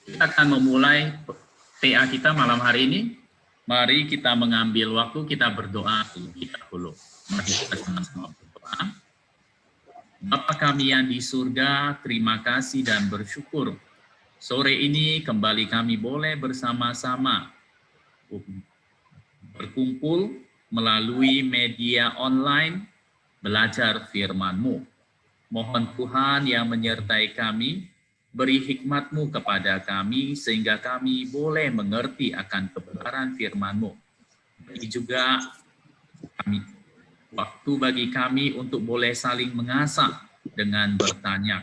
Kita akan memulai TA kita malam hari ini. Mari kita mengambil waktu, kita berdoa terlebih dahulu. Mari kita sama-sama berdoa. Bapa kami yang di surga, terima kasih dan bersyukur. Sore ini kembali kami boleh bersama-sama berkumpul melalui media online, belajar firman-Mu. Mohon Tuhan yang menyertai kami, beri hikmat-Mu kepada kami, sehingga kami boleh mengerti akan kebenaran firman-Mu. Beri juga waktu bagi kami untuk boleh saling mengasah dengan bertanya.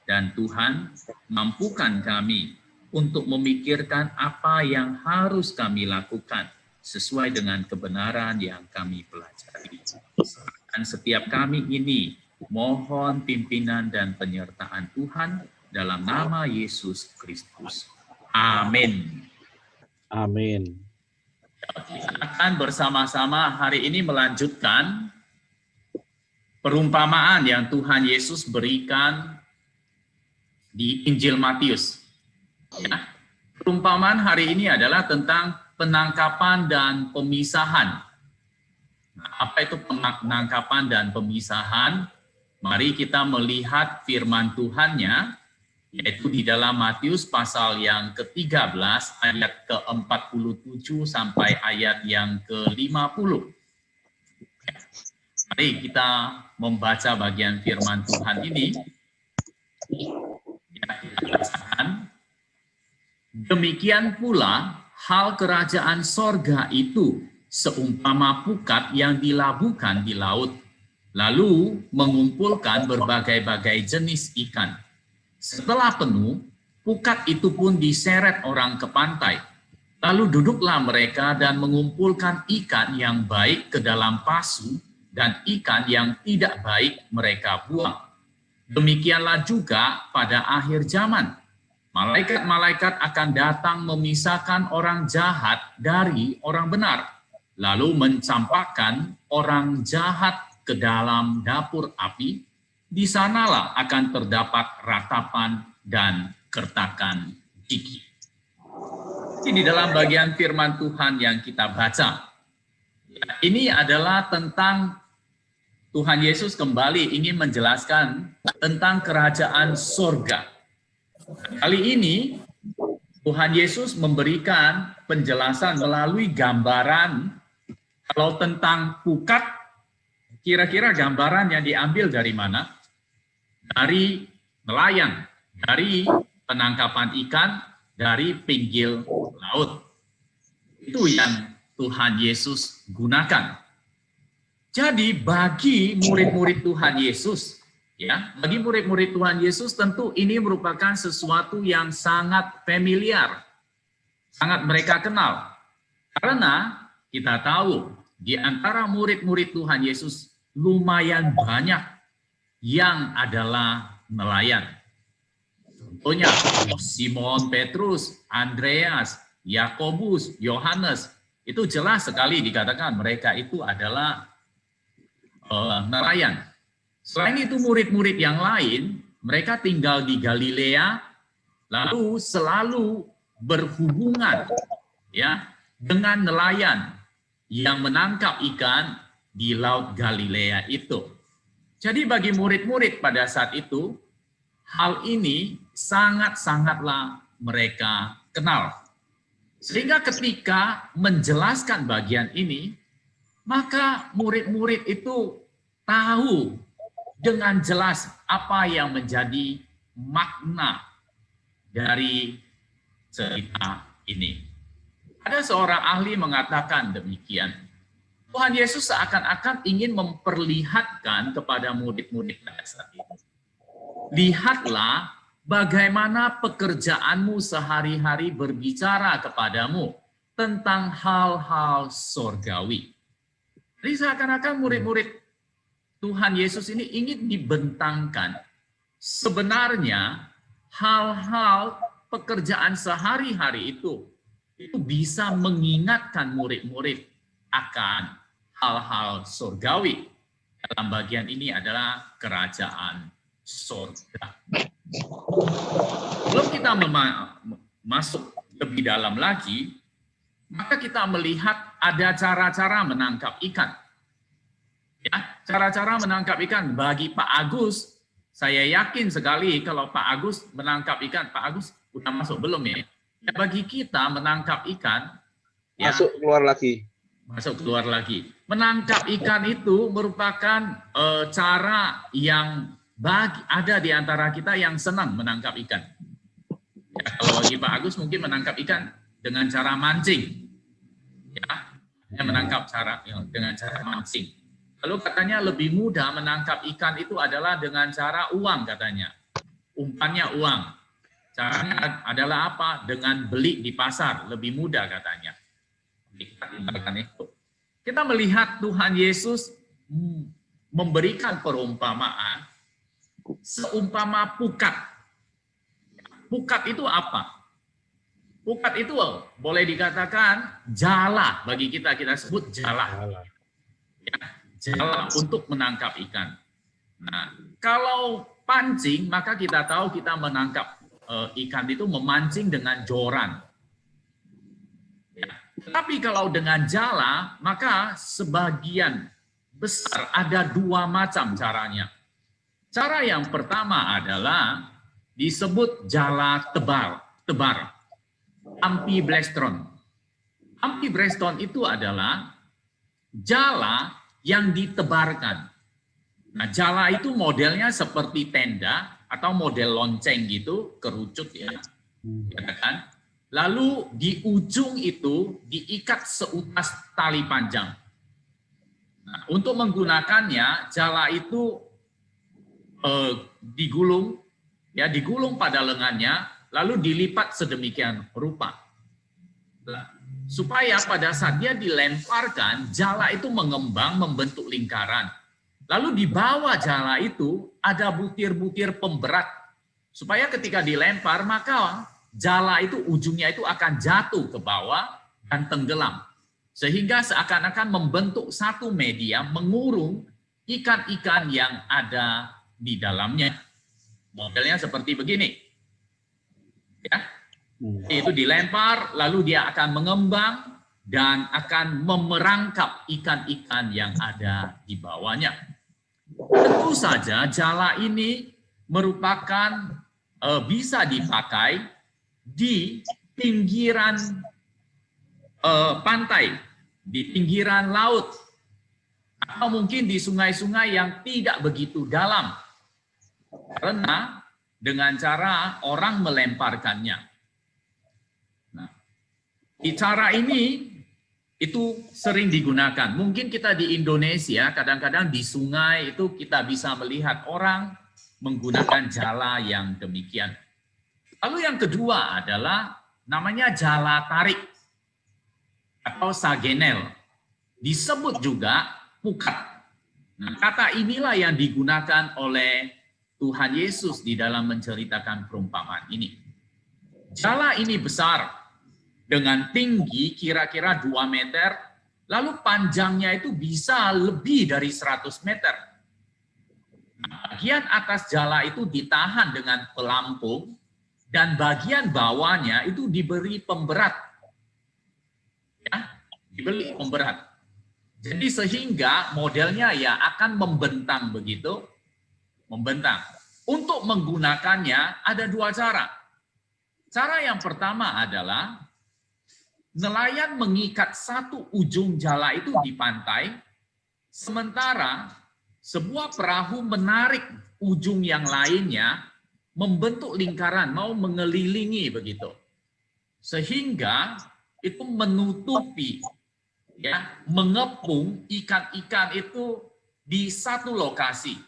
Dan Tuhan, mampukan kami untuk memikirkan apa yang harus kami lakukan sesuai dengan kebenaran yang kami pelajari. Dan setiap kami ini, mohon pimpinan dan penyertaan Tuhan dalam nama Yesus Kristus. Amin. Amin. Kita akan bersama-sama hari ini melanjutkan perumpamaan yang Tuhan Yesus berikan di Injil Matius. Ya. Perumpamaan hari ini adalah tentang penangkapan dan pemisahan. Nah, apa itu penangkapan dan pemisahan? Mari kita melihat firman Tuhannya, yaitu di dalam Matius pasal yang ke-13 ayat ke-47 sampai ayat yang ke-50. Mari kita membaca bagian firman Tuhan ini. Ya, kita bacakan. Demikian pula hal kerajaan sorga itu seumpama pukat yang dilabuhkan di laut, lalu mengumpulkan berbagai-bagai jenis ikan. Setelah penuh, pukat itu pun diseret orang ke pantai. Lalu duduklah mereka dan mengumpulkan ikan yang baik ke dalam pasu, dan ikan yang tidak baik mereka buang. Demikianlah juga pada akhir zaman. Malaikat-malaikat akan datang memisahkan orang jahat dari orang benar, lalu mencampakkan orang jahat ke dalam dapur api. Di sanalah akan terdapat ratapan dan kertakan gigi. Ini di dalam bagian firman Tuhan yang kita baca. Ini adalah tentang Tuhan Yesus kembali ingin menjelaskan tentang kerajaan sorga. Kali ini Tuhan Yesus memberikan penjelasan melalui gambaran. Kalau tentang pukat, kira-kira gambaran yang diambil dari mana? Dari nelayan, dari penangkapan ikan, dari pinggir laut. Itu yang Tuhan Yesus gunakan. Jadi bagi murid-murid Tuhan Yesus, ya, bagi murid-murid Tuhan Yesus tentu ini merupakan sesuatu yang sangat familiar, sangat mereka kenal. Karena kita tahu di antara murid-murid Tuhan Yesus lumayan banyak yang adalah nelayan. Contohnya Simon Petrus, Andreas, Yakobus, Yohanes, itu jelas sekali dikatakan mereka itu adalah nelayan. Selain itu murid-murid yang lain, mereka tinggal di Galilea, lalu selalu berhubungan ya dengan nelayan yang menangkap ikan di Laut Galilea itu. Jadi bagi murid-murid pada saat itu, hal ini sangat-sangatlah mereka kenal. Sehingga ketika menjelaskan bagian ini, maka murid-murid itu tahu dengan jelas apa yang menjadi makna dari cerita ini. Ada seorang ahli mengatakan demikian. Tuhan Yesus seakan-akan ingin memperlihatkan kepada murid-murid pada saat itu. Lihatlah bagaimana pekerjaanmu sehari-hari berbicara kepadamu tentang hal-hal sorgawi. Jadi seakan-akan murid-murid Tuhan Yesus ini ingin dibentangkan. Sebenarnya hal-hal pekerjaan sehari-hari itu bisa mengingatkan murid-murid akan hal-hal surgawi. Dalam bagian ini adalah kerajaan surga. Belum kita masuk lebih dalam lagi, maka kita melihat ada cara-cara menangkap ikan. Ya, cara-cara menangkap ikan bagi Pak Agus, saya yakin sekali kalau Pak Agus menangkap ikan, Pak Agus udah masuk belum ya? Ya bagi kita menangkap ikan, ya, Masuk keluar lagi. masuk keluar lagi. Menangkap ikan itu merupakan cara yang ada di antara kita yang senang menangkap ikan. Ya, kalau bagi Pak Agus mungkin menangkap ikan dengan cara mancing. Ya, menangkap dengan cara mancing. Lalu katanya lebih mudah menangkap ikan itu adalah dengan cara uang katanya. Umpannya uang. Caranya adalah apa? Dengan beli di pasar, lebih mudah katanya. Kita melihat Tuhan Yesus memberikan perumpamaan seumpama pukat. Pukat itu apa? Pukat itu boleh dikatakan jala, bagi kita sebut jala. Ya, jala untuk menangkap ikan. Nah, kalau pancing, maka kita tahu kita menangkap ikan itu memancing dengan joran. Ya. Tapi kalau dengan jala, maka sebagian besar ada dua macam caranya. Cara yang pertama adalah disebut jala tebar, amfiblastron. Amfiblastron itu adalah jala yang ditebarkan. Nah, jala itu modelnya seperti tenda atau model lonceng gitu, kerucut ya. Kan? Lalu di ujung itu diikat seutas tali panjang. Nah, untuk menggunakannya, jala itu digulung pada lengannya, lalu dilipat sedemikian rupa. Supaya pada saat dia dilemparkan, jala itu mengembang membentuk lingkaran. Lalu di bawah jala itu ada butir-butir pemberat. Supaya ketika dilempar, maka jala itu ujungnya itu akan jatuh ke bawah dan tenggelam. Sehingga seakan-akan membentuk satu media mengurung ikan-ikan yang ada di dalamnya. Modelnya seperti begini. Ya. Itu dilempar, lalu dia akan mengembang dan akan memerangkap ikan-ikan yang ada di bawahnya. Tentu saja jala ini merupakan bisa dipakai di pinggiran pantai, di pinggiran laut, atau mungkin di sungai-sungai yang tidak begitu dalam. Karena dengan cara orang melemparkannya. Di cara ini itu sering digunakan. Mungkin kita di Indonesia kadang-kadang di sungai itu kita bisa melihat orang menggunakan jala yang demikian. Lalu yang kedua adalah namanya jala tarik atau sagenel. Disebut juga pukat. Nah, kata inilah yang digunakan oleh Tuhan Yesus di dalam menceritakan perumpamaan ini. Jala ini besar, dengan tinggi kira-kira 2 meter, lalu panjangnya itu bisa lebih dari 100 meter. Bagian atas jala itu ditahan dengan pelampung, dan bagian bawahnya itu diberi pemberat. Ya, diberi pemberat. Jadi sehingga modelnya ya akan membentang begitu, membentang. Untuk menggunakannya ada dua cara. Cara yang pertama adalah nelayan mengikat satu ujung jala itu di pantai, sementara sebuah perahu menarik ujung yang lainnya membentuk lingkaran, mau mengelilingi begitu. Sehingga itu menutupi, ya, mengepung ikan-ikan itu di satu lokasi.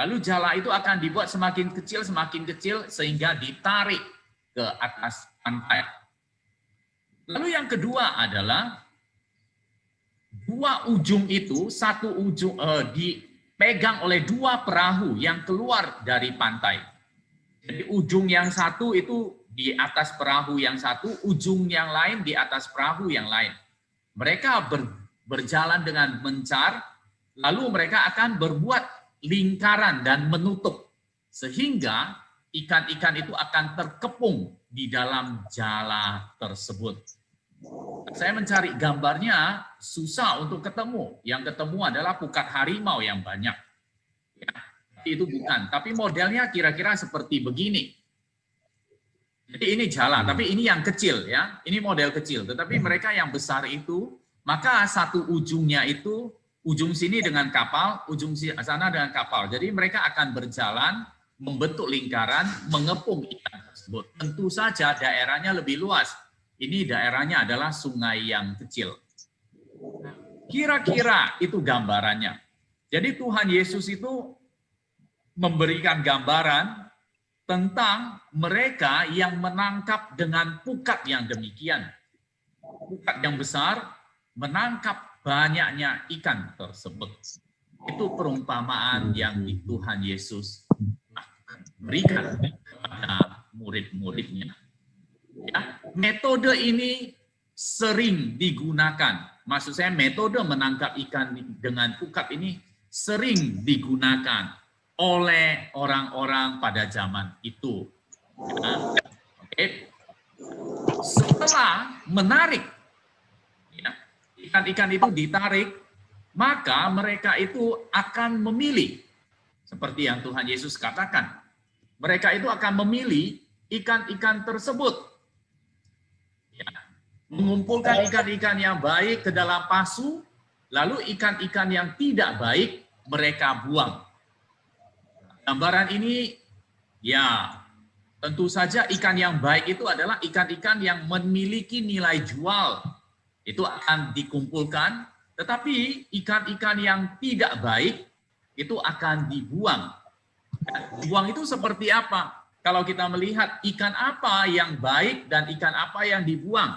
Lalu jala itu akan dibuat semakin kecil sehingga ditarik ke atas pantai. Lalu yang kedua adalah dua ujung itu, satu ujung dipegang oleh dua perahu yang keluar dari pantai. Jadi ujung yang satu itu di atas perahu yang satu, ujung yang lain di atas perahu yang lain. Mereka berjalan dengan mencar, lalu mereka akan berbuat lingkaran dan menutup. Sehingga ikan-ikan itu akan terkepung di dalam jala tersebut. Saya mencari gambarnya susah untuk ketemu. Yang ketemu adalah pukat harimau yang banyak. Ya, itu bukan. Tapi modelnya kira-kira seperti begini. Jadi ini jala, tapi ini yang kecil ya. Ini model kecil. Tetapi mereka yang besar itu, maka satu ujungnya itu, ujung sini dengan kapal, ujung sana dengan kapal. Jadi mereka akan berjalan membentuk lingkaran, mengepung ikan tersebut. Tentu saja daerahnya lebih luas. Ini daerahnya adalah sungai yang kecil. Kira-kira itu gambarannya. Jadi Tuhan Yesus itu memberikan gambaran tentang mereka yang menangkap dengan pukat yang demikian. Pukat yang besar menangkap banyaknya ikan tersebut. Itu perumpamaan yang Tuhan Yesus berikan kepada murid-muridnya. Ya, metode ini sering digunakan. Maksud saya metode menangkap ikan dengan pukat ini sering digunakan oleh orang-orang pada zaman itu. Ya, okay. Setelah menarik ya, ikan-ikan itu ditarik, maka mereka itu akan memilih seperti yang Tuhan Yesus katakan. Mereka itu akan memilih ikan-ikan tersebut. Ya, mengumpulkan ikan-ikan yang baik ke dalam pasu, lalu ikan-ikan yang tidak baik mereka buang. Gambaran ini, ya tentu saja ikan yang baik itu adalah ikan-ikan yang memiliki nilai jual. Itu akan dikumpulkan, tetapi ikan-ikan yang tidak baik itu akan dibuang. Dibuang itu seperti apa? Kalau kita melihat ikan apa yang baik dan ikan apa yang dibuang,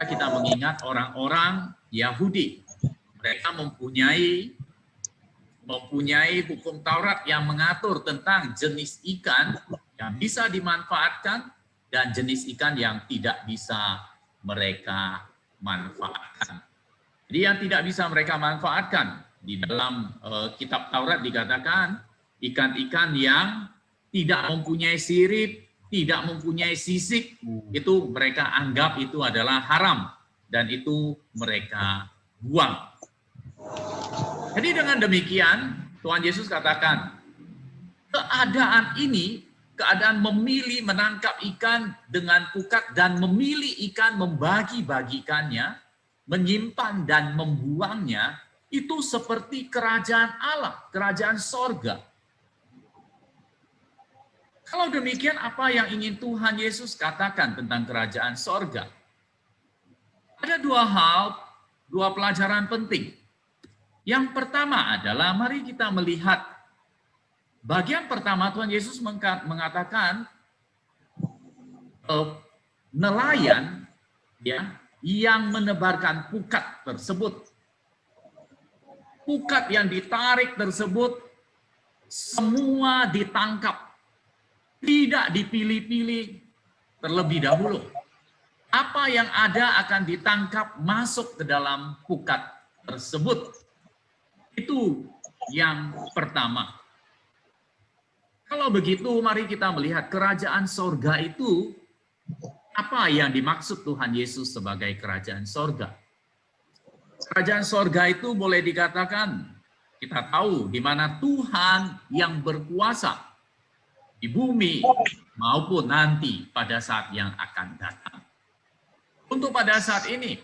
kita mengingat orang-orang Yahudi. Mereka mempunyai hukum Taurat yang mengatur tentang jenis ikan yang bisa dimanfaatkan dan jenis ikan yang tidak bisa mereka manfaatkan. Jadi yang tidak bisa mereka manfaatkan, di dalam kitab Taurat dikatakan ikan-ikan yang tidak mempunyai sirip, tidak mempunyai sisik, itu mereka anggap itu adalah haram dan itu mereka buang. Jadi dengan demikian Tuhan Yesus katakan keadaan ini, keadaan memilih menangkap ikan dengan pukat dan memilih ikan membagi-bagikannya, menyimpan dan membuangnya, itu seperti kerajaan Allah, kerajaan sorga. Kalau demikian, apa yang ingin Tuhan Yesus katakan tentang kerajaan sorga? Ada dua pelajaran penting. Yang pertama adalah, mari kita melihat bagian pertama Tuhan Yesus mengatakan nelayan ya yang menebarkan pukat tersebut. Pukat yang ditarik tersebut semua ditangkap. Tidak dipilih-pilih terlebih dahulu. Apa yang ada akan ditangkap masuk ke dalam pukat tersebut. Itu yang pertama. Kalau begitu, mari kita melihat kerajaan sorga itu, apa yang dimaksud Tuhan Yesus sebagai kerajaan sorga. Kerajaan sorga itu boleh dikatakan, kita tahu di mana Tuhan yang berkuasa di bumi maupun nanti pada saat yang akan datang. Untuk pada saat ini,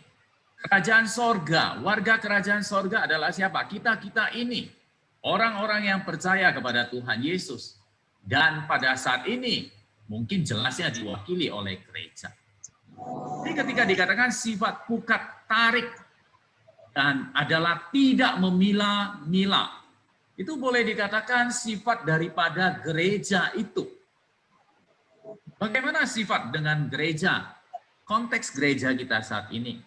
kerajaan sorga, warga kerajaan sorga adalah siapa? Kita ini, orang-orang yang percaya kepada Tuhan Yesus. Dan pada saat ini, mungkin jelasnya diwakili oleh gereja. Jadi ketika dikatakan sifat pukat tarik dan adalah tidak memilah-milah, itu boleh dikatakan sifat daripada gereja itu. Bagaimana sifat dengan gereja? Konteks gereja kita saat ini.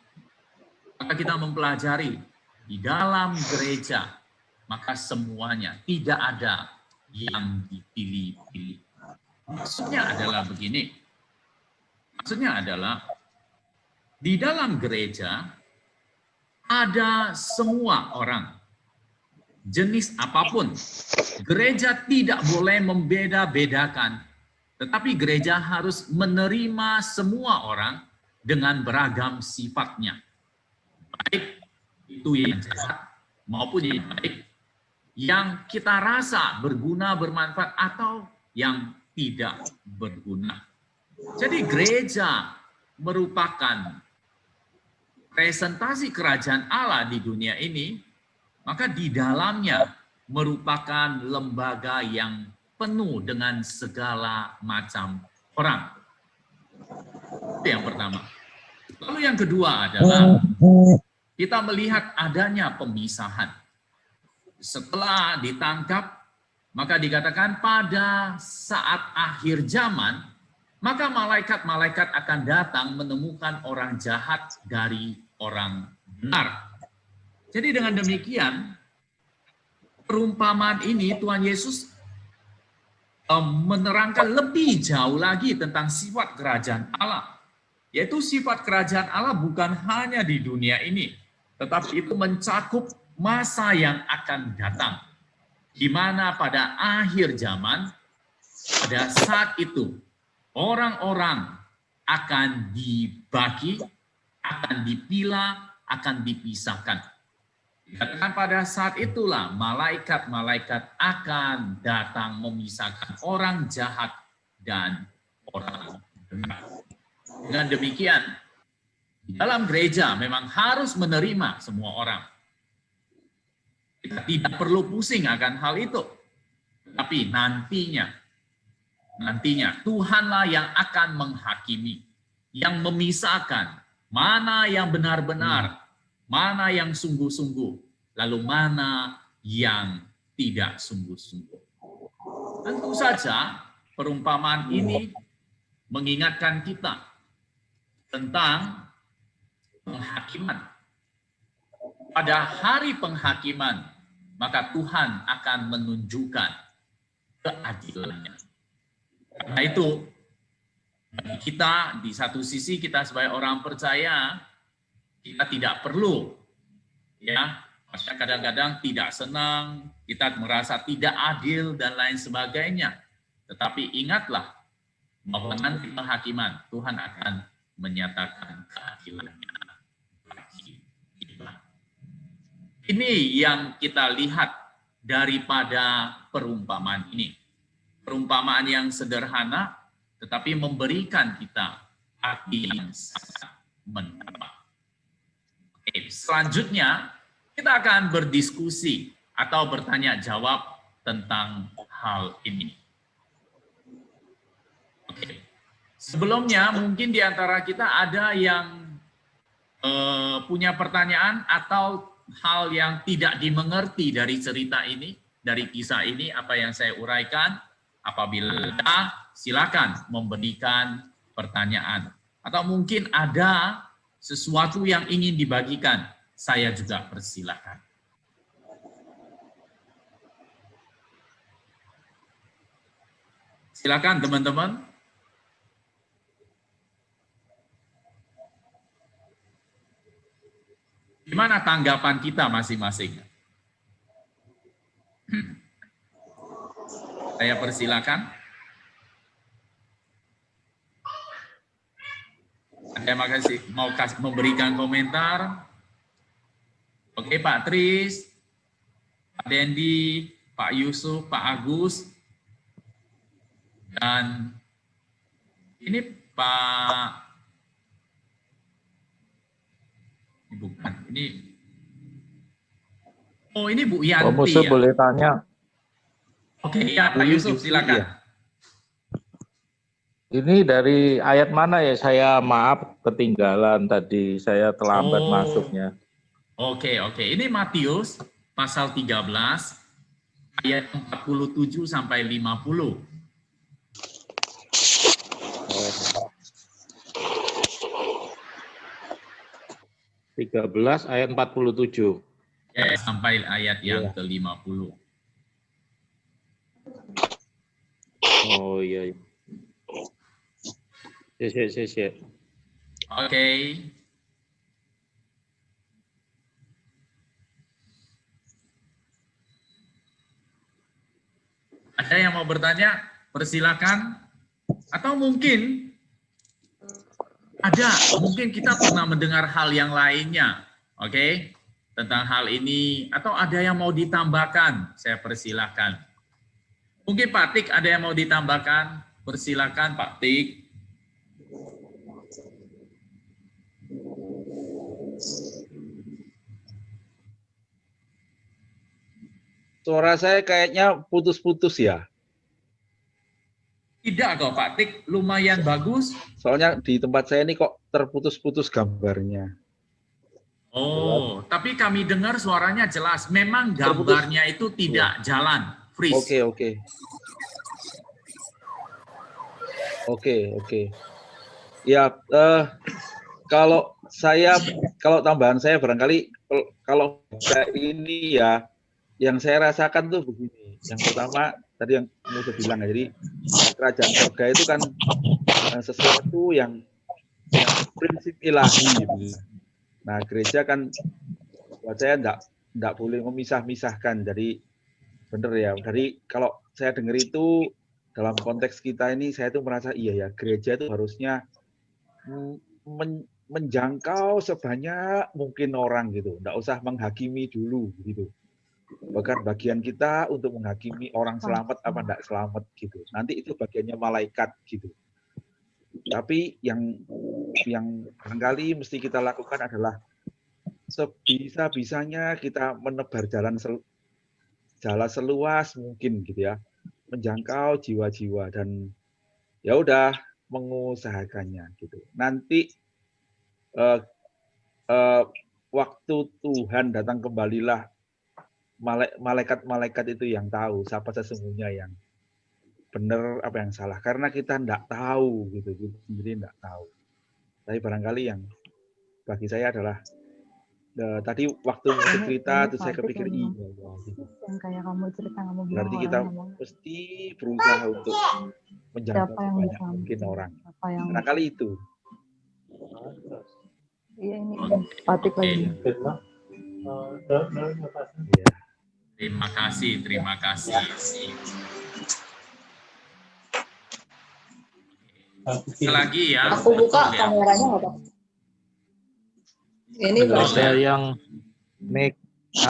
Maka kita mempelajari di dalam gereja, maka semuanya tidak ada yang dipilih-pilih. Maksudnya adalah begini. Maksudnya adalah di dalam gereja ada semua orang. Jenis apapun, gereja tidak boleh membeda-bedakan Tetapi gereja harus menerima semua orang dengan beragam sifatnya. Baik itu yang jahat maupun yang baik, yang kita rasa berguna, bermanfaat, atau yang tidak berguna. Jadi gereja merupakan presentasi kerajaan Allah di dunia ini, maka di dalamnya merupakan lembaga yang penuh dengan segala macam orang. Itu yang pertama. Lalu yang kedua adalah kita melihat adanya pemisahan. Setelah ditangkap, maka dikatakan pada saat akhir zaman, maka malaikat-malaikat akan datang menemukan orang jahat dari orang benar. Jadi dengan demikian, perumpamaan ini Tuhan Yesus menerangkan lebih jauh lagi tentang sifat kerajaan Allah. Yaitu sifat kerajaan Allah bukan hanya di dunia ini, tetapi itu mencakup masa yang akan datang. Di mana pada akhir zaman, pada saat itu, orang-orang akan dibagi, akan dipilah, akan dipisahkan. Dikatakan pada saat itulah malaikat-malaikat akan datang memisahkan orang jahat dan orang benar. Dengan demikian, di dalam gereja memang harus menerima semua orang. Kita tidak perlu pusing akan hal itu. Tapi nantinya Tuhanlah yang akan menghakimi, yang memisahkan mana yang benar-benar, mana yang sungguh-sungguh, lalu mana yang tidak sungguh-sungguh. Tentu saja perumpamaan ini mengingatkan kita tentang penghakiman. Pada hari penghakiman, maka Tuhan akan menunjukkan keadilannya. Karena itu, bagi kita di satu sisi kita sebagai orang percaya, kita tidak perlu, ya, kadang-kadang tidak senang, kita merasa tidak adil dan lain sebagainya. Tetapi ingatlah bahwa nanti penghakiman Tuhan akan menyatakan keadilannya bagi kita. Ini yang kita lihat daripada perumpamaan ini. Perumpamaan yang sederhana, tetapi memberikan kita arti yang sangat mendalam. Selanjutnya, kita akan berdiskusi atau bertanya jawab tentang hal ini. Oke. Sebelumnya, mungkin di antara kita ada yang punya pertanyaan atau hal yang tidak dimengerti dari cerita ini, dari kisah ini, apa yang saya uraikan. Apabila silakan memberikan pertanyaan. Atau mungkin ada sesuatu yang ingin dibagikan, saya juga persilakan. Silakan teman-teman. Gimana tanggapan kita masing-masing? Saya persilakan. Ada yang mau memberikan komentar? Oke, Pak Tris, Pak Dendi, Pak Yusuf, Pak Agus, dan ini Pak, ini bukan, ini Bu Yanti. Pak Musa ya? boleh tanya? Oke, ya Pak Yusuf, silakan. Ini dari ayat mana ya? Saya maaf ketinggalan tadi, saya terlambat masuknya. Oke. Ini Matius pasal 13 ayat 47 sampai 50. 13 ayat 47. Ya, sampai ayat yang ke-50. Oh iya. Siap. Oke. Ada yang mau bertanya? Persilakan. Atau mungkin mungkin kita pernah mendengar hal yang lainnya, oke? Tentang hal ini, atau ada yang mau ditambahkan, saya persilahkan. Mungkin Pak Tik ada yang mau ditambahkan, persilahkan Pak Tik. Suara saya kayaknya putus-putus ya. Tidak kok Pak Tik, lumayan bagus. Soalnya di tempat saya ini kok terputus-putus gambarnya. Oh, tapi kami dengar suaranya jelas. Memang gambarnya itu tidak jalan, freeze. Oke. Ya, kalau tambahan saya barangkali kalau ini ya, yang saya rasakan tuh begini. Yang pertama tadi yang Musa bilang ya, jadi kerajaan surga itu kan sesuatu yang prinsip ilahi. Gitu. Nah, gereja kan buat saya enggak boleh memisah-misahkan. Jadi benar ya. Jadi kalau saya dengar itu dalam konteks kita ini, saya tuh merasa iya ya, gereja itu harusnya menjangkau sebanyak mungkin orang gitu. Enggak usah menghakimi dulu gitu. Bahkan bagian kita untuk menghakimi orang selamat apa enggak selamat gitu. Nanti itu bagiannya malaikat gitu. Tapi yang barangkali mesti kita lakukan adalah sebisa-bisanya kita menebar jalan seluas mungkin gitu ya, menjangkau jiwa-jiwa dan ya udah mengusahakannya gitu. Nanti waktu Tuhan datang kembalilah, malaikat-malaikat itu yang tahu siapa sesungguhnya yang benar apa yang salah, karena kita enggak tahu gitu, kita sendiri enggak tahu. Tapi barangkali yang bagi saya adalah tadi waktu cerita terus saya kepikir iya gitu. Yang kayak kamu cerita kamu bilang, berarti kita mesti berusaha untuk menjangkau sebanyak mungkin orang. Barangkali itu. Iya, ini Patik lagi. Terima kasih. Sekali lagi ya. Aku buka kameranya nggak Pak? Ini Ada yang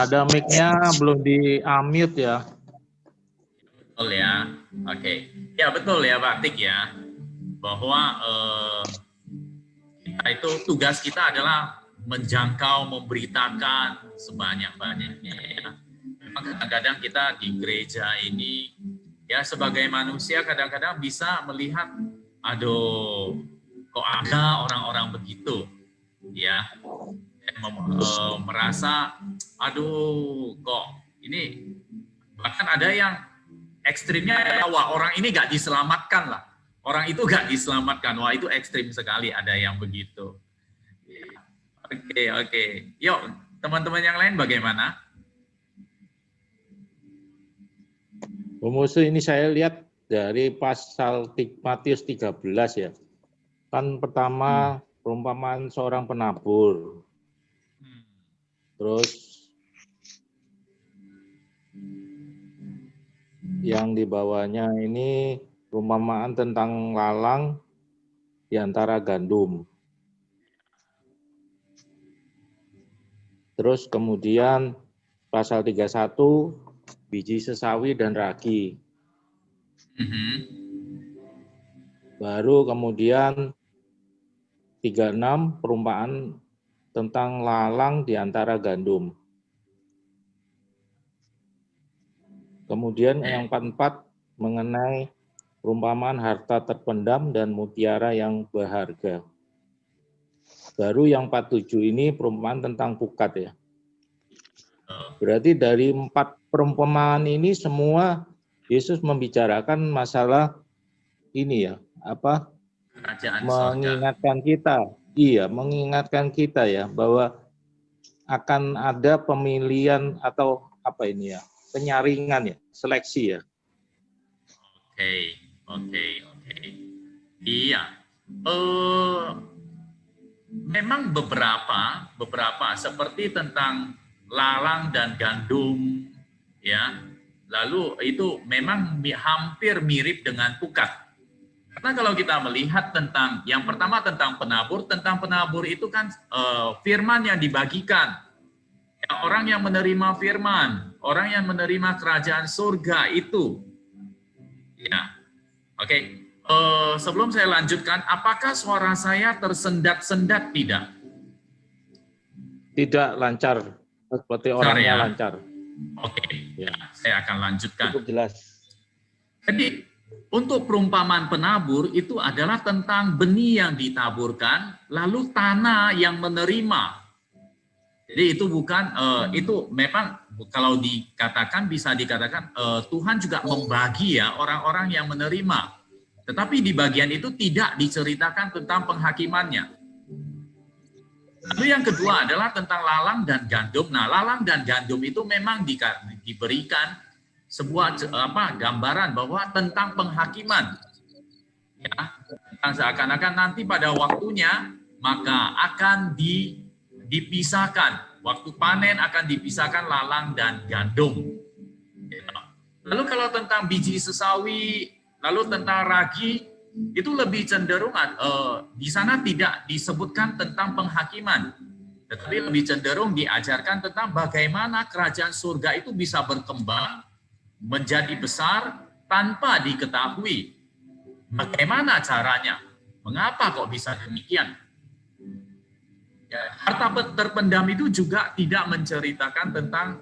ada mic-nya belum di-unmute ya. Betul ya. Oke. Ya betul ya Pak Tik ya. Bahwa kita itu tugas kita adalah menjangkau, memberitakan sebanyak-banyaknya ya. Memang kadang-kadang kita di gereja ini ya sebagai manusia kadang-kadang bisa melihat, aduh, kok ada orang-orang begitu, ya, merasa, aduh, kok ini, bahkan ada yang ekstrimnya, wah orang ini gak diselamatkan lah, orang itu gak diselamatkan, wah itu ekstrim sekali, ada yang begitu. Oke, yuk teman-teman yang lain bagaimana? Musuh ini saya lihat dari pasal Matius 13 ya. Kan pertama perumpamaan seorang penabur. Terus yang di bawahnya ini perumpamaan tentang lalang di antara gandum. Terus kemudian pasal 31 biji sesawi dan ragi. Baru kemudian 36 perumpamaan tentang lalang di antara gandum. Kemudian yang 44 mengenai perumpamaan harta terpendam dan mutiara yang berharga. Baru yang 47 ini perumpamaan tentang pukat ya. Berarti dari 4 perumpamaan ini semua Yesus membicarakan masalah ini ya, apa? Mengingatkan kita. Iya, mengingatkan kita ya bahwa akan ada pemilihan atau apa ini ya? Penyaringan ya, seleksi ya. Oke. Iya. Memang beberapa seperti tentang lalang dan gandum ya. Lalu itu memang hampir mirip dengan pukat. Karena kalau kita melihat tentang yang pertama tentang penabur itu kan firman yang dibagikan. Ya, orang yang menerima firman, orang yang menerima kerajaan surga itu. Ya, oke. Sebelum saya lanjutkan, apakah suara saya tersendat-sendat tidak? Tidak lancar, seperti orangnya ya? lancar. Oke, Ya. saya akan lanjutkan. Cukup jelas. Jadi, untuk perumpamaan penabur itu adalah tentang benih yang ditaburkan, lalu tanah yang menerima. Jadi itu bukan, itu memang kalau dikatakan, bisa dikatakan Tuhan juga membagi ya orang-orang yang menerima. Tetapi di bagian itu tidak diceritakan tentang penghakimannya. Lalu yang kedua adalah tentang lalang dan gandum. Nah, lalang dan gandum itu memang diberikan sebuah gambaran bahwa tentang penghakiman. Ya, seakan-akan nanti pada waktunya maka akan dipisahkan. Waktu panen akan dipisahkan lalang dan gandum. Ya. Lalu kalau tentang biji sesawi, lalu tentang ragi, itu lebih cenderung di sana tidak disebutkan tentang penghakiman, tetapi lebih cenderung diajarkan tentang bagaimana kerajaan surga itu bisa berkembang menjadi besar tanpa diketahui. Bagaimana caranya? Mengapa kok bisa demikian? Ya, harta terpendam itu juga tidak menceritakan tentang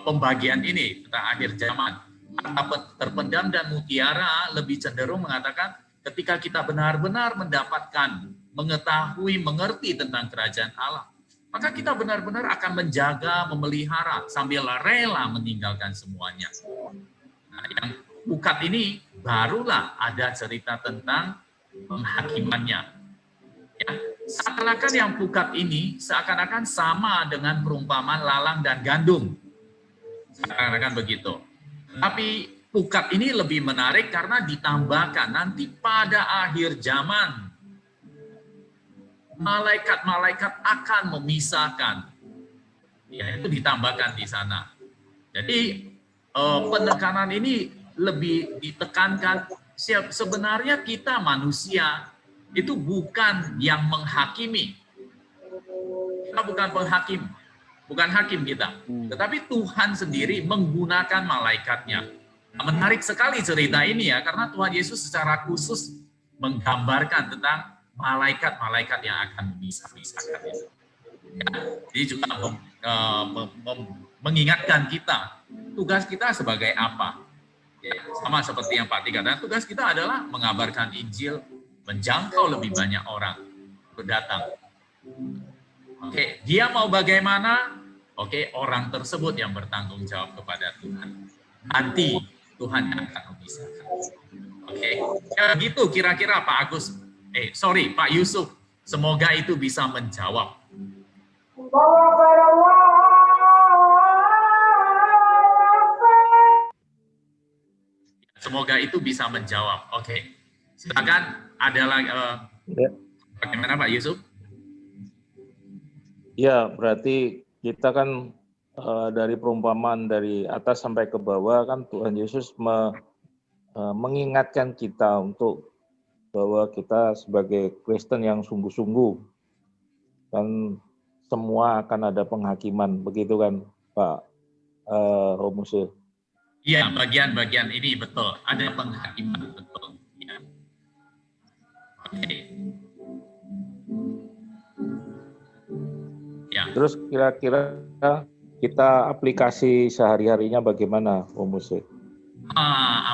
pembagian ini, tentang akhir zaman. Harta terpendam dan mutiara lebih cenderung mengatakan ketika kita benar-benar mendapatkan, mengetahui, mengerti tentang kerajaan Allah, maka kita benar-benar akan menjaga, memelihara, sambil rela meninggalkan semuanya. Nah, yang pukat ini barulah ada cerita tentang penghakimannya. Ya, seakan-akan yang pukat ini seakan-akan sama dengan perumpamaan lalang dan gandum. Seakan-akan begitu. Tapi pukat ini lebih menarik karena ditambahkan nanti pada akhir zaman malaikat-malaikat akan memisahkan. Ya, itu ditambahkan di sana. Jadi penekanan ini lebih ditekankan sebenarnya kita manusia itu bukan yang menghakimi. Kita bukan penghakim, bukan hakim kita. Tetapi Tuhan sendiri menggunakan malaikatnya. Nah, menarik sekali cerita ini ya, karena Tuhan Yesus secara khusus menggambarkan tentang malaikat-malaikat yang akan memisah-misahkan itu. Ya, jadi juga mengingatkan kita, tugas kita sebagai apa. Ya, sama seperti yang Pak Tika katakan, tugas kita adalah mengabarkan Injil, menjangkau lebih banyak orang berdatang. Oke, dia mau bagaimana? Oke, orang tersebut yang bertanggung jawab kepada Tuhan. Nanti Tuhan yang akan memisahkan. Oke, ya begitu kira-kira Pak Agus. Pak Yusuf. Semoga itu bisa menjawab. Semoga itu bisa menjawab. Oke, silakan. Ada lagi. Bagaimana Pak Yusuf? Ya, berarti kita kan dari perumpamaan dari atas sampai ke bawah kan Tuhan Yesus mengingatkan kita untuk bahwa kita sebagai Kristen yang sungguh-sungguh kan semua akan ada penghakiman, begitu kan Pak Romuse? Iya, bagian-bagian ini betul, ada penghakiman, betul. Ya. Oke. Ya. Terus kira-kira kita aplikasi sehari-harinya bagaimana, Romuse?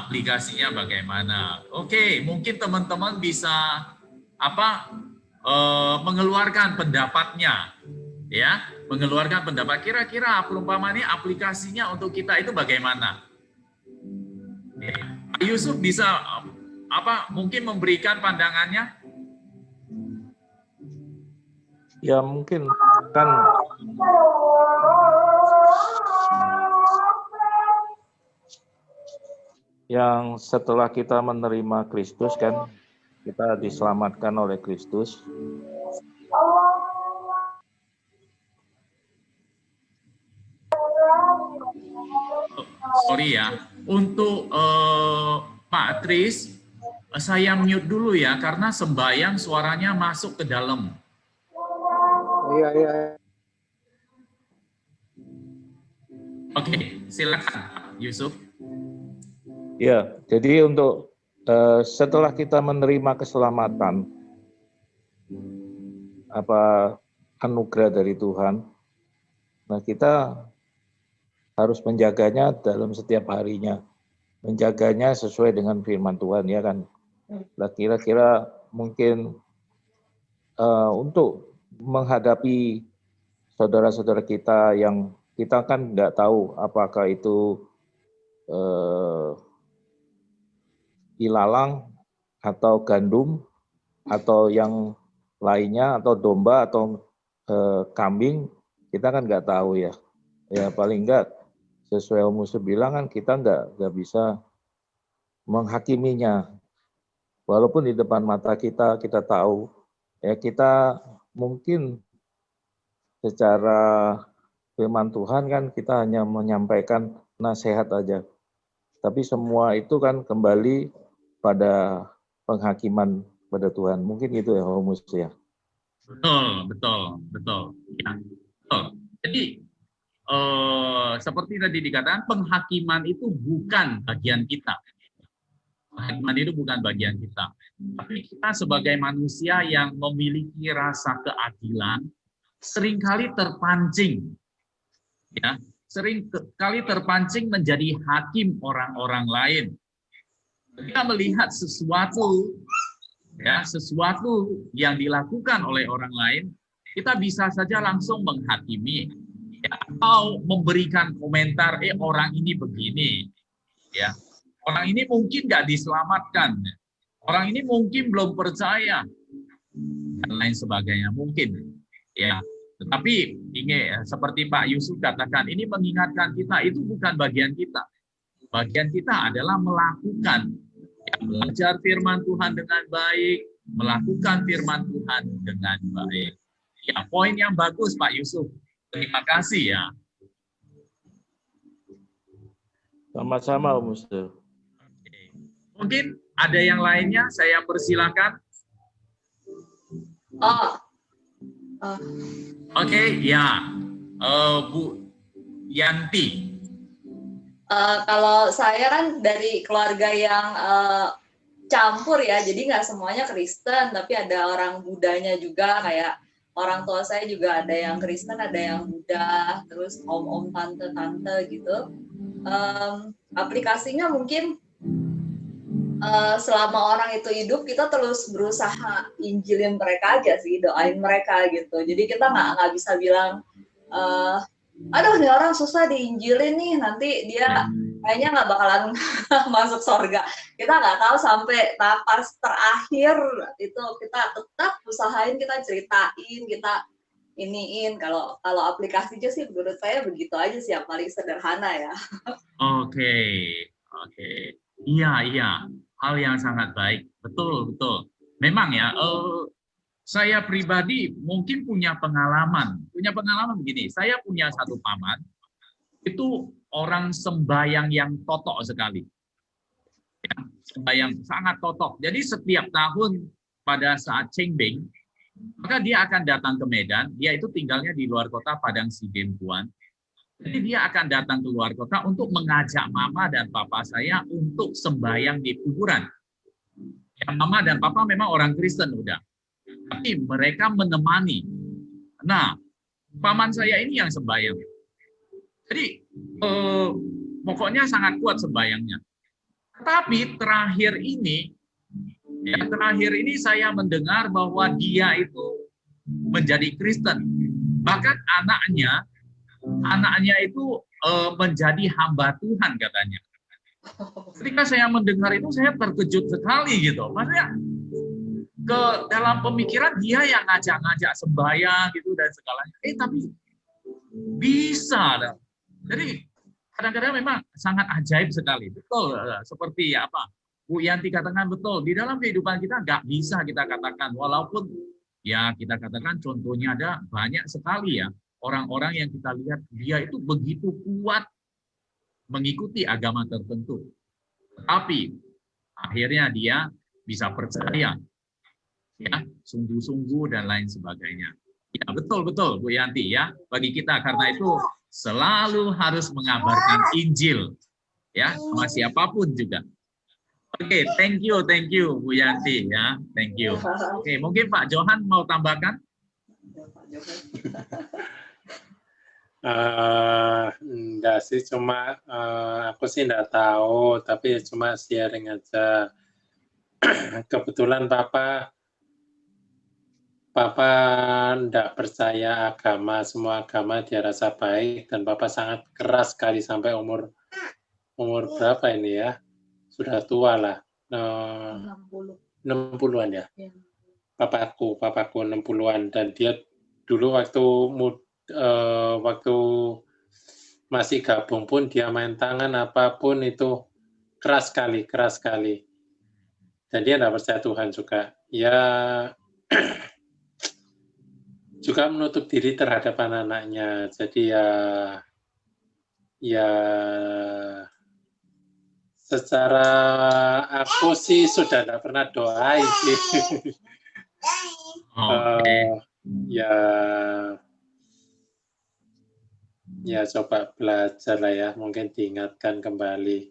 Aplikasinya bagaimana? Oke, mungkin teman-teman bisa mengeluarkan pendapatnya, ya, mengeluarkan pendapat. Kira-kira perumpamaan ini aplikasinya untuk kita itu bagaimana? Ya, Pak Yusuf bisa mungkin memberikan pandangannya? Ya mungkin kan yang setelah kita menerima Kristus kan, kita diselamatkan oleh Kristus. Sorry ya, untuk Pak Tris, Saya mute dulu ya, karena sembahyang suaranya masuk ke dalam. Iya, iya. Oke, silakan Pak Yusuf. Ya, jadi untuk setelah kita menerima keselamatan, anugerah dari Tuhan, nah kita harus menjaganya dalam setiap harinya, menjaganya sesuai dengan firman Tuhan, ya kan? Nah, kira-kira mungkin untuk menghadapi saudara-saudara kita yang kita kan nggak tahu apakah itu ilalang atau gandum atau yang lainnya atau domba atau kambing, kita kan nggak tahu ya. Ya paling nggak sesuai Om Musa bilang kan kita nggak bisa menghakiminya. Walaupun di depan mata kita tahu, ya kita mungkin secara firman Tuhan kan kita hanya menyampaikan nasihat aja. Tapi semua itu kan kembali pada penghakiman pada Tuhan. Mungkin itu ya Om Musa ya. Betul. Ya, betul. Jadi seperti tadi dikatakan, penghakiman itu bukan bagian kita. Penghakiman itu bukan bagian kita. Tapi kita sebagai manusia yang memiliki rasa keadilan, seringkali terpancing, ya, seringkali terpancing menjadi hakim orang-orang lain. Kita melihat sesuatu, ya, sesuatu yang dilakukan oleh orang lain, kita bisa saja langsung menghakimi, ya, atau memberikan komentar, orang ini begini, ya, orang ini mungkin nggak diselamatkan, orang ini mungkin belum percaya, dan lain sebagainya mungkin, ya. Tetapi ini seperti Pak Yusuf katakan, ini mengingatkan kita itu bukan bagian kita. Bagian kita adalah melakukan, ya, belajar firman Tuhan dengan baik, melakukan firman Tuhan dengan baik. Ya, poin yang bagus Pak Yusuf. Terima kasih ya. Sama-sama Om Musa. Mungkin ada yang lainnya, saya persilakan. Oke, ya, Bu Yanti. Kalau saya kan dari keluarga yang campur ya, jadi nggak semuanya Kristen, tapi ada orang Budanya juga, kayak orang tua saya juga ada yang Kristen, ada yang Buddha, terus om-om, tante-tante gitu. Aplikasinya mungkin selama orang itu hidup, kita terus berusaha injilin mereka aja sih, doain mereka gitu. Jadi kita nggak bisa bilang, aduh ini orang susah diinjilin nih, nanti dia kayaknya nggak bakalan masuk surga. Kita nggak tahu sampai napas terakhir itu, kita tetap usahain, kita ceritain, kita iniin. Kalau aplikasinya sih menurut saya begitu aja sih, yang paling sederhana ya. Oke. Iya. Hal yang sangat baik. Betul. Memang ya, saya pribadi mungkin punya pengalaman begini. Saya punya satu paman, itu orang sembahyang yang totok sekali. Ya, sembahyang sangat totok. Jadi setiap tahun pada saat Cengbing, maka dia akan datang ke Medan. Dia itu tinggalnya di luar kota Padang Sidempuan. Jadi dia akan datang ke luar kota untuk mengajak mama dan papa saya untuk sembahyang di kuburan. Ya, mama dan papa memang orang Kristen udah, tapi mereka menemani. Nah, paman saya ini yang sembahyang. Jadi pokoknya sangat kuat sembahyangnya. Tapi terakhir ini saya mendengar bahwa dia itu menjadi Kristen. Bahkan anaknya itu menjadi hamba Tuhan katanya. Ketika saya mendengar itu, saya terkejut sekali gitu. Maksudnya ke dalam pemikiran dia yang ngajak-ngajak sembahyang gitu dan segalanya. Tapi bisa. Jadi kadang-kadang memang sangat ajaib sekali. Betul, seperti apa Bu Yanti katakan, betul. Di dalam kehidupan kita nggak bisa kita katakan, walaupun ya kita katakan contohnya ada banyak sekali ya, orang-orang yang kita lihat dia itu begitu kuat mengikuti agama tertentu. Tapi akhirnya dia bisa percaya, ya, sungguh-sungguh dan lain sebagainya. Ya, betul Bu Yanti ya. Bagi kita karena itu selalu harus mengabarkan Injil, ya, sama siapapun juga. Oke, thank you Bu Yanti ya, thank you. Oke, mungkin Pak Johan mau tambahkan? Enggak sih, cuma aku sih enggak tahu, tapi cuma sharing aja. Kebetulan Papa enggak percaya agama, semua agama dia rasa baik, dan Papa sangat keras sekali sampai umur berapa ini ya? Sudah tua lah, 60-an ya. Papaku 60-an, dan dia dulu waktu masih gabung pun dia main tangan apapun itu keras sekali. Dan dia tidak percaya Tuhan juga. Ya juga menutup diri terhadap anak-anaknya. Jadi ya secara aku sih sudah tidak pernah doain sih. Ya coba belajar lah ya, mungkin diingatkan kembali.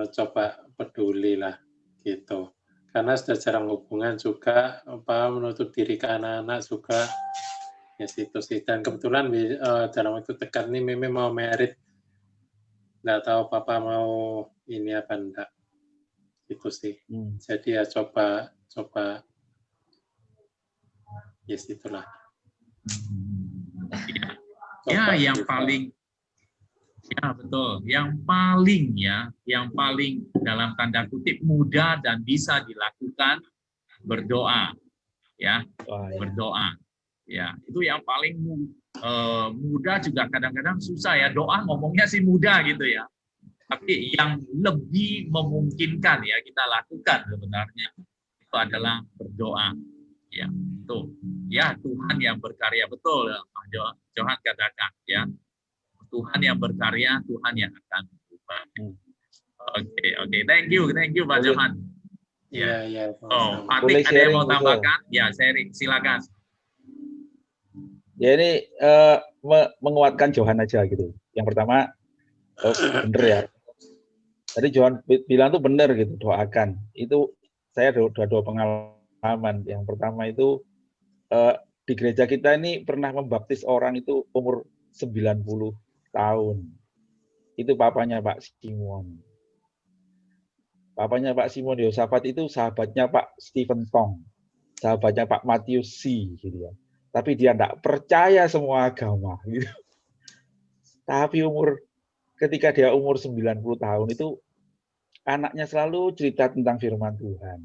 Coba peduli lah gitu. Karena sudah jarang hubungan juga, menutup diri ke anak-anak juga. Ya situ sih. Dan kebetulan dalam waktu dekat ini Mimi mau merit. Nggak tahu Papa mau ini apa enggak. Itu sih. Jadi ya coba ya situlah. Ya, yang paling, ya betul, yang paling dalam tanda kutip mudah dan bisa dilakukan berdoa, ya, berdoa, ya, itu yang paling mudah, juga kadang-kadang susah ya, doa ngomongnya sih mudah gitu ya, tapi yang lebih memungkinkan ya kita lakukan sebenarnya itu adalah berdoa, ya, tuh, ya Tuhan yang berkarya, betul, Pak Johan katakan, ya. Tuhan yang berkarya, Tuhan yang akan berubah. Oke. Thank you Pak Johan. Iya. Oh, Patik ada yang mau tambahkan? Ya, sharing, silakan. Ya ini menguatkan Johan aja gitu. Yang pertama, bener ya. Tadi Johan bilang tuh bener gitu, doakan. Itu saya ada dua pengalaman. Yang pertama itu di gereja kita ini pernah membaptis orang itu umur 90 tahun. Itu papanya Pak Simon. Papanya Pak Simon Yosafat itu sahabatnya Pak Stephen Tong. Sahabatnya Pak Matius C. Gitu ya. Tapi dia tidak percaya semua agama. Gitu. Tapi ketika dia umur 90 tahun itu anaknya selalu cerita tentang firman Tuhan.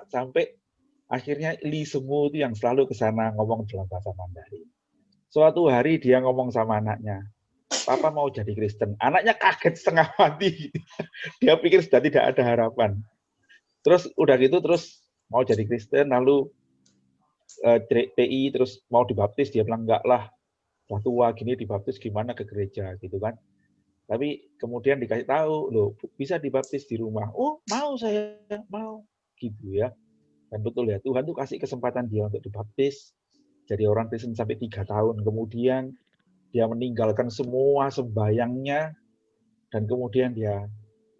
Sampai akhirnya Li Semu itu yang selalu ke sana ngomong dalam bahasa Mandarin. Suatu hari dia ngomong sama anaknya, Papa mau jadi Kristen. Anaknya kaget setengah mati. Dia pikir sudah tidak ada harapan. Terus udah gitu terus mau jadi Kristen, lalu PI terus mau dibaptis, dia bilang enggak lah, udah tua gini dibaptis gimana ke gereja gitu kan. Tapi kemudian dikasih tahu, loh bisa dibaptis di rumah. Oh mau, saya mau gitu ya. Dan betul ya, Tuhan tuh kasih kesempatan dia untuk dibaptis. Jadi orang Kristen sampai 3 tahun. Kemudian dia meninggalkan semua sembayangnya. Dan kemudian dia,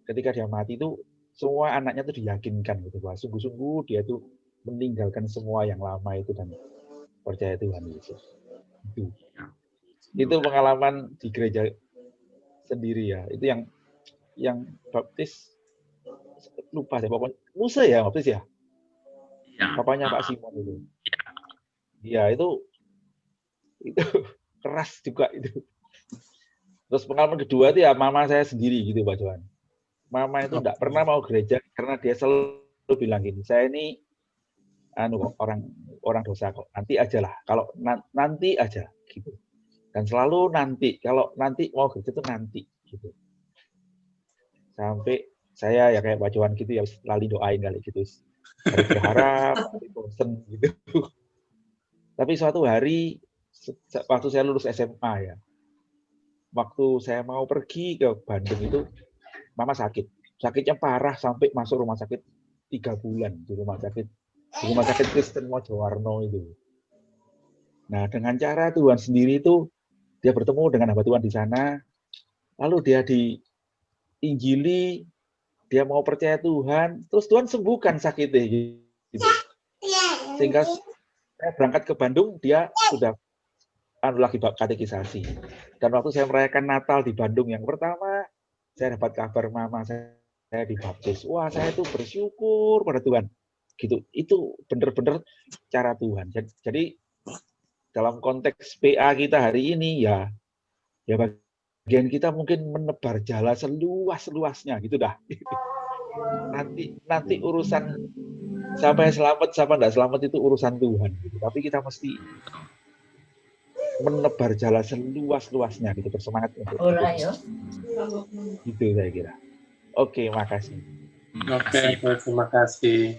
ketika dia mati itu, semua anaknya tuh diyakinkan gitu. Bahwa sungguh-sungguh dia tuh meninggalkan semua yang lama itu dan percaya Tuhan Yesus. Itu pengalaman di gereja sendiri ya. Itu yang baptis, lupa saya, pokoknya Musa ya baptis ya. Papanya Pak Simon itu. Ya itu keras juga itu. Terus pengalaman kedua itu ya mama saya sendiri gitu Pak Johan. Mama itu enggak pernah mau gereja karena dia selalu bilang gini, saya ini orang dosa kok. Nanti aja lah. Kalau nanti aja gitu. Dan selalu nanti. Kalau nanti mau gereja itu nanti gitu. Sampai saya ya kayak Pak Johan gitu ya lali doain kali gitu. Berharap, bosen gitu. Tapi suatu hari, waktu saya lulus SMA ya, waktu saya mau pergi ke Bandung itu, mama sakit. Sakitnya parah sampai masuk rumah sakit 3 bulan di rumah sakit Kristen Mojowarno itu. Nah, dengan cara Tuhan sendiri itu, dia bertemu dengan hamba Tuhan di sana, lalu dia diinjili, dia mau percaya Tuhan, terus Tuhan sembuhkan sakitnya gitu. Sehingga saya berangkat ke Bandung, dia sudah lagi katekisasi. Dan waktu saya merayakan Natal di Bandung yang pertama, saya dapat kabar mama saya dibaptis. Wah, saya itu bersyukur pada Tuhan. Gitu. Itu benar-benar cara Tuhan. Jadi dalam konteks PA kita hari ini ya bagian kita mungkin menebar jala seluas-luasnya gitu dah. Nanti urusan sampai selamat sama enggak selamat itu urusan Tuhan gitu. Tapi kita mesti menebar jala seluas-luasnya gitu, bersemangat untuk gitu saya kira. Oke, makasih. Oke, terima kasih.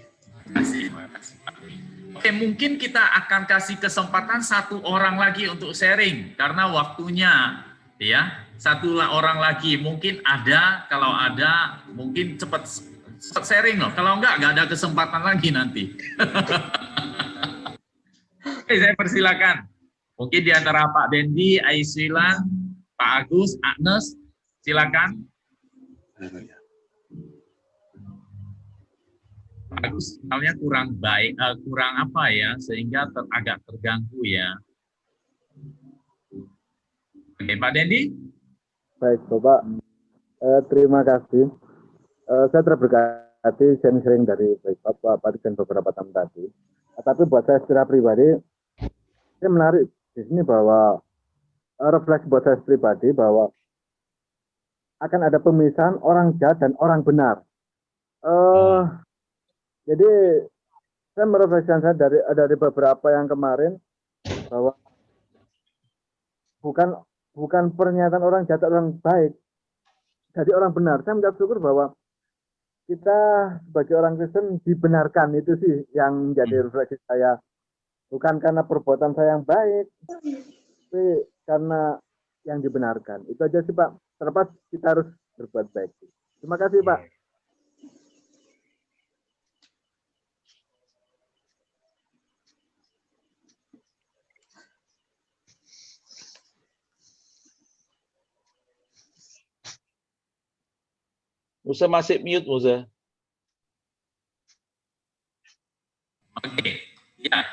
Oke, mungkin kita akan kasih kesempatan satu orang lagi untuk sharing karena waktunya ya. Satu orang lagi mungkin ada, kalau ada mungkin cepat sharing loh. Kalau enggak ada kesempatan lagi nanti. Oke, saya persilakan. Mungkin di antara Pak Dendi, Aiswilan, Pak Agus, Agnes, silakan. Pak Agus, sinyalnya kurang baik, kurang apa ya, sehingga agak terganggu ya. Oke, Pak Dendi. Baik, Bapak. Terima kasih. Saya terberkati sharing dari baik Bapak Patrick dan beberapa tamu tadi. Tapi buat saya secara pribadi, ini menarik di sini bahwa refleksi buat saya pribadi bahwa akan ada pemisahan orang jahat dan orang benar. Jadi saya merefleksikan saya dari beberapa yang kemarin bahwa bukan pernyataan orang jahat orang baik, jadi orang benar. Saya mengucap syukur bahwa kita sebagai orang Kristen dibenarkan, itu sih yang menjadi refleksi saya. Bukan karena perbuatan saya yang baik, tapi karena yang dibenarkan. Itu aja sih Pak. Terlepas kita harus berbuat baik. Terima kasih Pak. Musa masih mute, Musa. Oke, ya,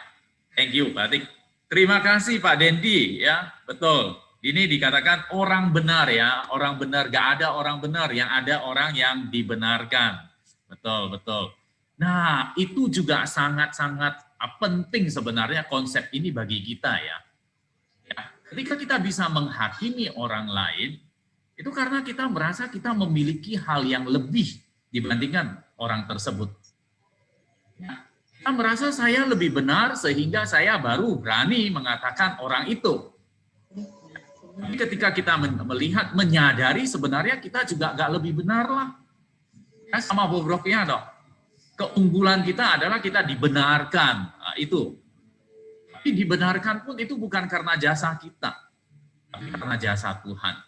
thank you, Pak Atik. Terima kasih Pak Dendi, ya, betul. Ini dikatakan orang benar ya, orang benar, gak ada orang benar, yang ada orang yang dibenarkan. Betul, betul. Nah, itu juga sangat-sangat penting sebenarnya konsep ini bagi kita ya. Ketika kita bisa menghakimi orang lain, itu karena kita merasa kita memiliki hal yang lebih dibandingkan orang tersebut. Ya, kita merasa saya lebih benar sehingga saya baru berani mengatakan orang itu. Tapi ketika kita melihat, menyadari sebenarnya kita juga nggak lebih benar lah. Ya, sama bobroknya dong. Keunggulan kita adalah kita dibenarkan. Nah, itu. Tapi dibenarkan pun itu bukan karena jasa kita, tapi karena jasa Tuhan.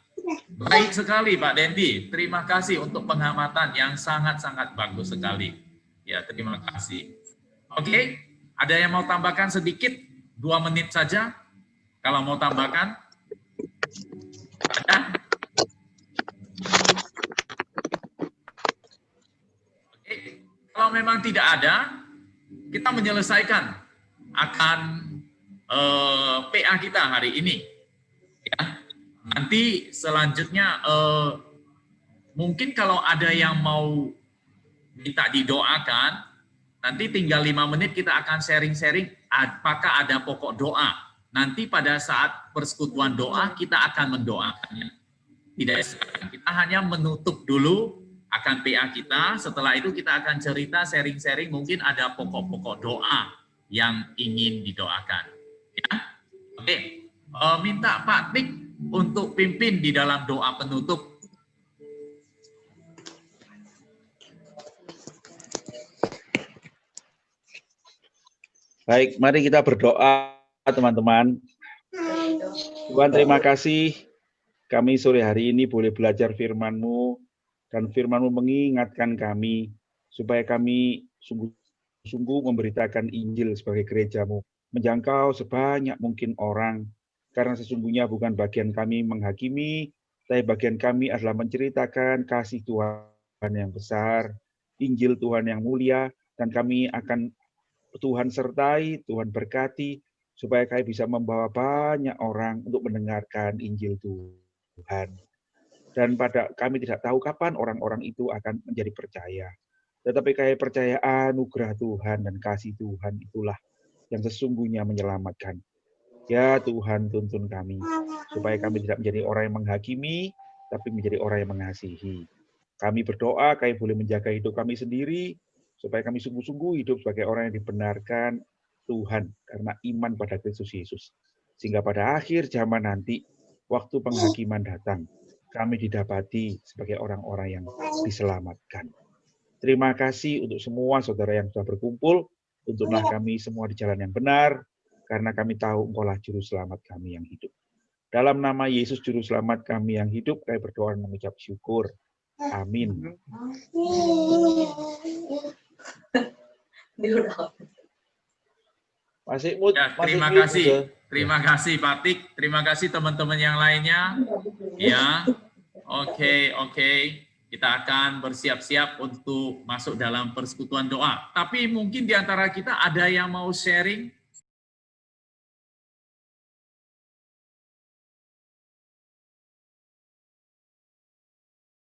Baik sekali Pak Dendi, terima kasih untuk pengamatan yang sangat-sangat bagus sekali. Ya, terima kasih. Oke, ada yang mau tambahkan sedikit? 2 menit saja, kalau mau tambahkan. Ada? Oke, kalau memang tidak ada, kita menyelesaikan akan PA kita hari ini. Ya. Nanti selanjutnya mungkin kalau ada yang mau minta didoakan, nanti tinggal 5 menit kita akan sharing-sharing apakah ada pokok doa. Nanti pada saat persekutuan doa kita akan mendoakannya. Tidak, kita hanya menutup dulu akan PA kita, setelah itu kita akan cerita sharing-sharing mungkin ada pokok-pokok doa yang ingin didoakan. Ya. Oke, minta Pak Tik untuk pimpin di dalam doa penutup. Baik, mari kita berdoa teman-teman. Tuhan, terima kasih kami sore hari ini boleh belajar firman-Mu, dan firman-Mu mengingatkan kami supaya kami sungguh-sungguh memberitakan Injil sebagai gerejamu, menjangkau sebanyak mungkin orang, karena sesungguhnya bukan bagian kami menghakimi, tapi bagian kami adalah menceritakan kasih Tuhan yang besar, Injil Tuhan yang mulia, dan kami akan Tuhan sertai, Tuhan berkati, supaya kami bisa membawa banyak orang untuk mendengarkan Injil Tuhan. Dan kami tidak tahu kapan orang-orang itu akan menjadi percaya. Tetapi kami percaya anugerah Tuhan dan kasih Tuhan itulah yang sesungguhnya menyelamatkan. Ya Tuhan, tuntun kami, supaya kami tidak menjadi orang yang menghakimi, tapi menjadi orang yang mengasihi. Kami berdoa, kami boleh menjaga hidup kami sendiri, supaya kami sungguh-sungguh hidup sebagai orang yang dibenarkan Tuhan, karena iman pada Kristus Yesus. Sehingga pada akhir zaman nanti, waktu penghakiman datang, kami didapati sebagai orang-orang yang diselamatkan. Terima kasih untuk semua saudara yang sudah berkumpul, tuntunlah kami semua di jalan yang benar, karena kami tahu Engkaulah juru selamat kami yang hidup. Dalam nama Yesus juru selamat kami yang hidup, kami berdoa dan mengucap syukur. Amin. Terima kasih. Terima kasih Pak Tik, terima kasih teman-teman yang lainnya. Ya, oke. Kita akan bersiap-siap untuk masuk dalam persekutuan doa. Tapi mungkin di antara kita ada yang mau sharing